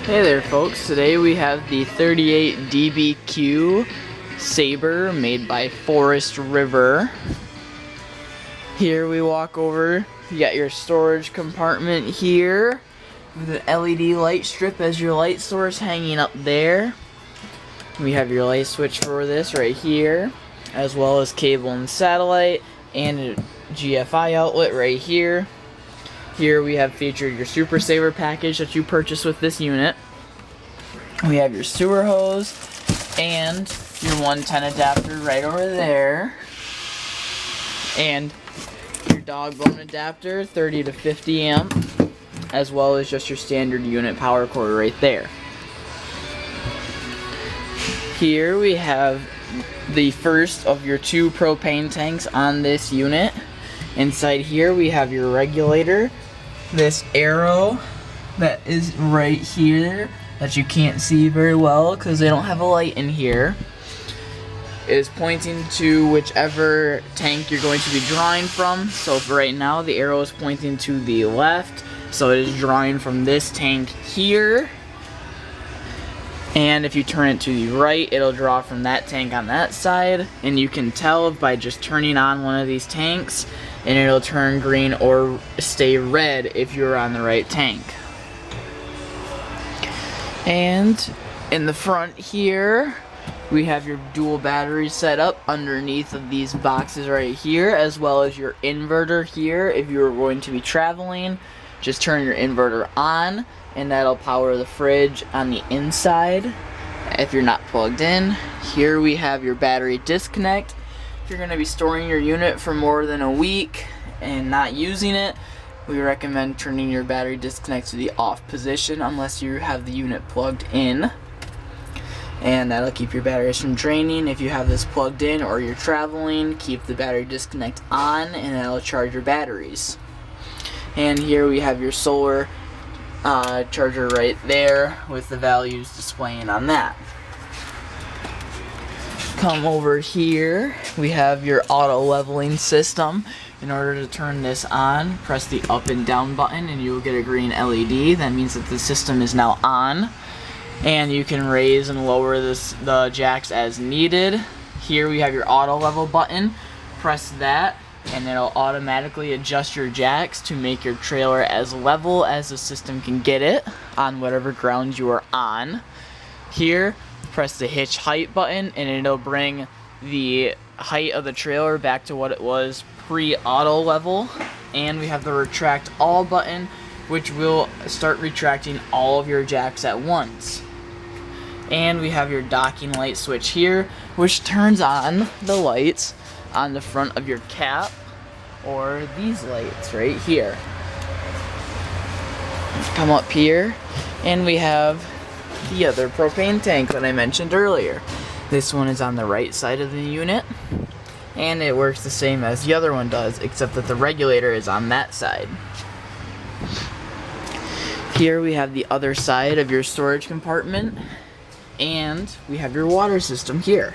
Hey there folks, today we have the 38 dBq Sabre made by Forest River. Here we walk over, you got your storage compartment here with an LED light strip as your light source hanging up there. We have your light switch for this right here, as well as cable and satellite and a GFI outlet right here. Here we have featured your Super Saver package that you purchased with this unit. We have your sewer hose and your 110 adapter right over there. And your dog bone adapter, 30 to 50 amp, as well as just your standard unit power cord right there. Here we have the first of your 2 propane tanks on this unit. Inside here we have your regulator. This arrow that is right here that you can't see very well because they don't have a light in here is pointing to whichever tank you're going to be drawing from. So for right now the arrow is pointing to the left, so it is drawing from this tank here. And if you turn it to the right, it'll draw from that tank on that side, and you can tell by just turning on one of these tanks and it'll turn green or stay red if you're on the right tank. And in the front here, we have your dual batteries set up underneath of these boxes right here, as well as your inverter here. If you're going to be traveling, just turn your inverter on and that'll power the fridge on the inside if you're not plugged in. Here we have your battery disconnect. If you're going to be storing your unit for more than a week and not using it, we recommend turning your battery disconnect to the off position unless you have the unit plugged in. And that'll keep your batteries from draining. If you have this plugged in or you're traveling, keep the battery disconnect on and that'll charge your batteries. And here we have your solar charger right there with the values displaying on that. Come over here, we have your auto leveling system. In order to turn this on, press the up and down button and you will get a green LED. That means that the system is now on. And you can raise and lower the jacks as needed. Here we have your auto level button. Press that and it'll automatically adjust your jacks to make your trailer as level as the system can get it on whatever ground you are on. Here, press the hitch height button and it'll bring the height of the trailer back to what it was pre-auto level. And we have the retract all button, which will start retracting all of your jacks at once. And we have your docking light switch here, which turns on the lights on the front of your cap, or these lights right here. Come up here and we have the other propane tank that I mentioned earlier. This one is on the right side of the unit and it works the same as the other one does, except that the regulator is on that side. Here we have the other side of your storage compartment and we have your water system here.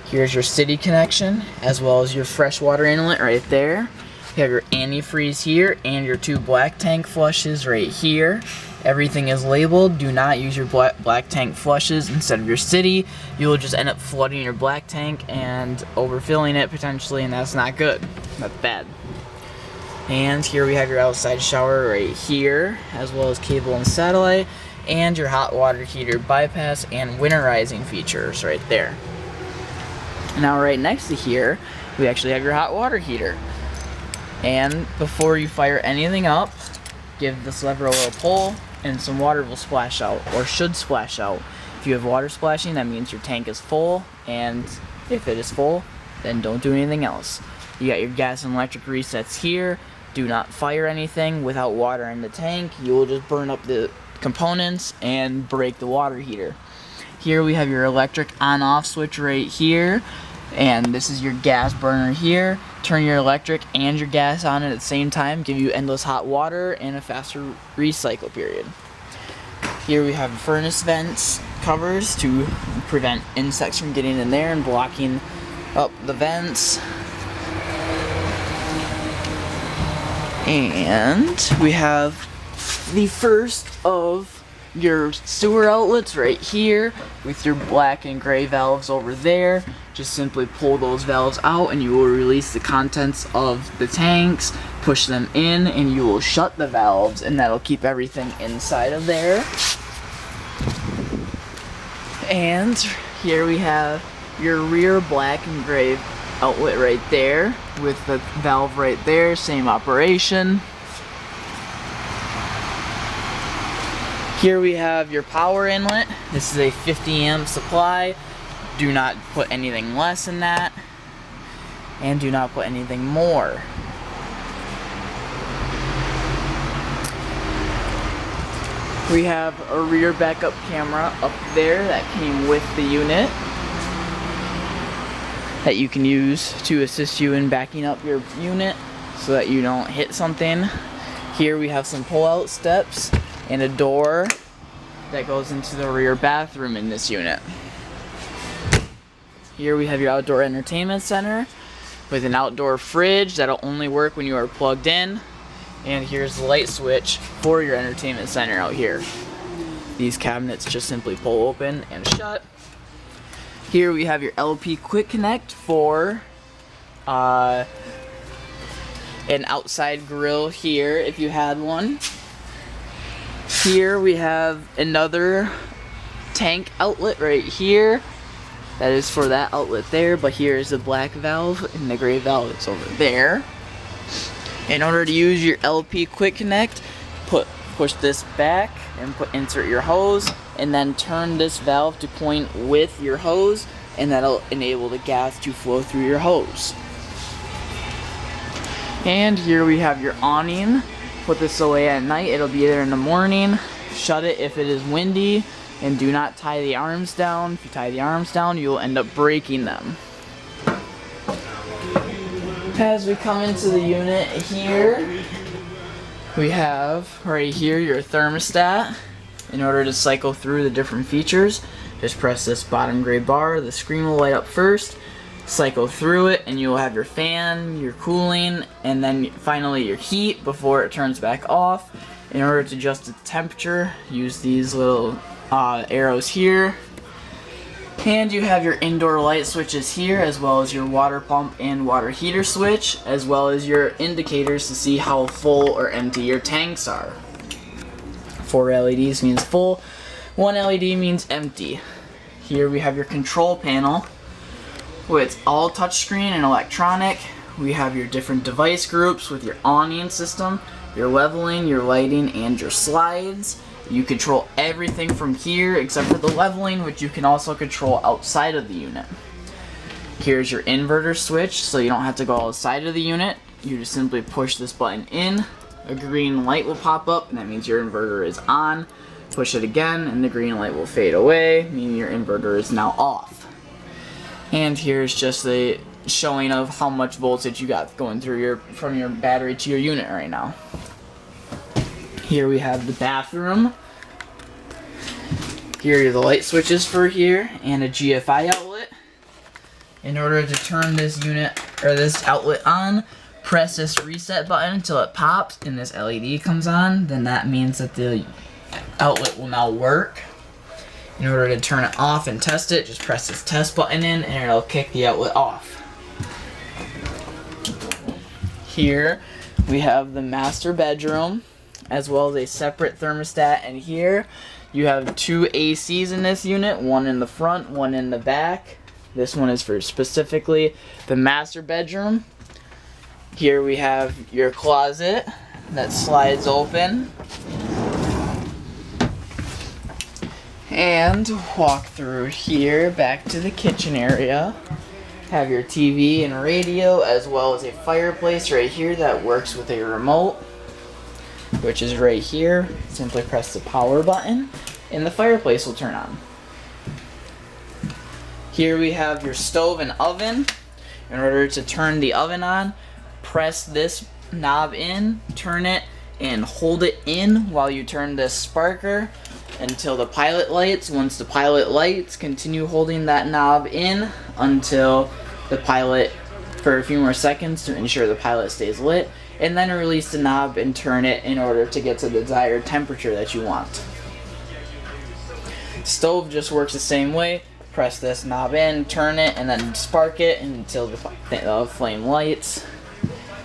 Here's your city connection, as well as your freshwater inlet right there. You have your antifreeze here and your 2 black tank flushes right here. Everything is labeled. Do not use your black tank flushes instead of your city. You will just end up flooding your black tank and overfilling it potentially, and that's not good. That's bad. And here we have your outside shower right here, as well as cable and satellite, and your hot water heater bypass and winterizing features right there. Now right next to here, we actually have your hot water heater. And before you fire anything up, give this lever a little pull and some water will splash out, or should splash out. If you have water splashing, that means your tank is full, and if it is full, then don't do anything else. You got your gas and electric resets here. Do not fire anything without water in the tank. You will just burn up the components and break the water heater. Here we have your electric on-off switch right here, and this is your gas burner here. Turn your electric and your gas on at the same time, give you endless hot water and a faster recycle period. Here we have furnace vents covers to prevent insects from getting in there and blocking up the vents. And we have the first of your sewer outlets right here with your black and gray valves over there. Just simply pull those valves out and you will release the contents of the tanks, push them in, and you will shut the valves, and that'll keep everything inside of there. And here we have your rear black and gray outlet right there with the valve right there, same operation. Here we have your power inlet. This is a 50 amp supply. Do not put anything less than that, and do not put anything more. We have a rear backup camera up there that came with the unit that you can use to assist you in backing up your unit so that you don't hit something. Here we have some pull-out steps and a door that goes into the rear bathroom in this unit. Here we have your outdoor entertainment center with an outdoor fridge that'll only work when you are plugged in. And here's the light switch for your entertainment center out here. These cabinets just simply pull open and shut. Here we have your LP Quick Connect for an outside grill here if you had one. Here we have another tank outlet right here. That is for that outlet there, but here is the black valve and the gray valve is over there. In order to use your LP Quick Connect, push this back and insert your hose, and then turn this valve to point with your hose, and that'll enable the gas to flow through your hose. And here we have your awning. Put this away at night, it'll be there in the morning. Shut it if it is windy, and do not tie the arms down. If you tie the arms down, you will end up breaking them. As we come into the unit here, we have right here your thermostat. In order to cycle through the different features, just press this bottom gray bar. The screen will light up first. Cycle through it, and you will have your fan, your cooling, and then finally your heat before it turns back off. In order to adjust the temperature, use these little arrows here. And you have your indoor light switches here, as well as your water pump and water heater switch, as well as your indicators to see how full or empty your tanks are. 4 LEDs means full, 1 LED means empty. Here we have your control panel, with all touchscreen and electronic. We have your different device groups with your awning system, your leveling, your lighting, and your slides. You control everything from here except for the leveling, which you can also control outside of the unit. Here's your inverter switch, so you don't have to go outside of the unit. You just simply push this button in, a green light will pop up, and that means your inverter is on. Push it again, and the green light will fade away, meaning your inverter is now off. And here's just the showing of how much voltage you got going through from your battery to your unit right now. Here we have the bathroom. Here are the light switches for here and a GFI outlet. In order to turn this unit or this outlet on, press this reset button until it pops and this LED comes on. Then that means that the outlet will now work. In order to turn it off and test it, just press this test button in and it'll kick the outlet off. Here we have the master bedroom, as well as a separate thermostat, and here you have 2 ACs in this unit, one in the front, one in the back. This one is for specifically the master bedroom. Here we have your closet that slides open. And walk through here back to the kitchen area. Have your TV and radio, as well as a fireplace right here that works with a remote, which is right here. Simply press the power button and the fireplace will turn on. Here we have your stove and oven. In order to turn the oven on, press this knob in, turn it, and hold it in while you turn this sparker until the pilot lights. Once the pilot lights, continue holding that knob in until the pilot for a few more seconds to ensure the pilot stays lit, and then release the knob and turn it in order to get to the desired temperature that you want. Stove just works the same way. Press this knob in, turn it, and then spark it until the flame lights.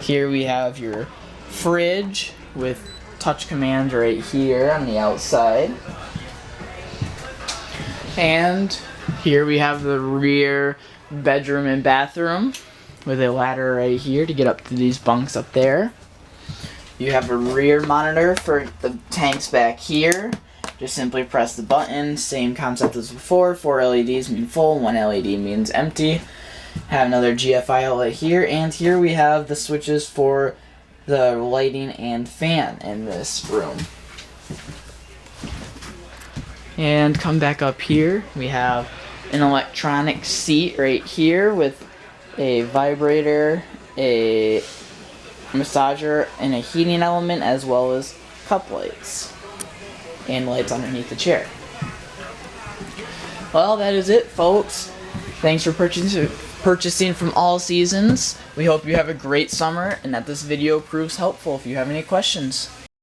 Here we have your fridge with touch commands right here on the outside. And here we have the rear bedroom and bathroom with a ladder right here to get up to these bunks up there. You have a rear monitor for the tanks back here. Just simply press the button, same concept as before. 4 LEDs mean full, 1 LED means empty. Have another GFI outlet here, and here we have the switches for the lighting and fan in this room. And come back up here, we have an electronic seat right here with a vibrator, a massager, and a heating element, as well as cup lights and lights underneath the chair. Well, that is it, folks. Thanks for purchasing from All Seasons. We hope you have a great summer and that this video proves helpful if you have any questions.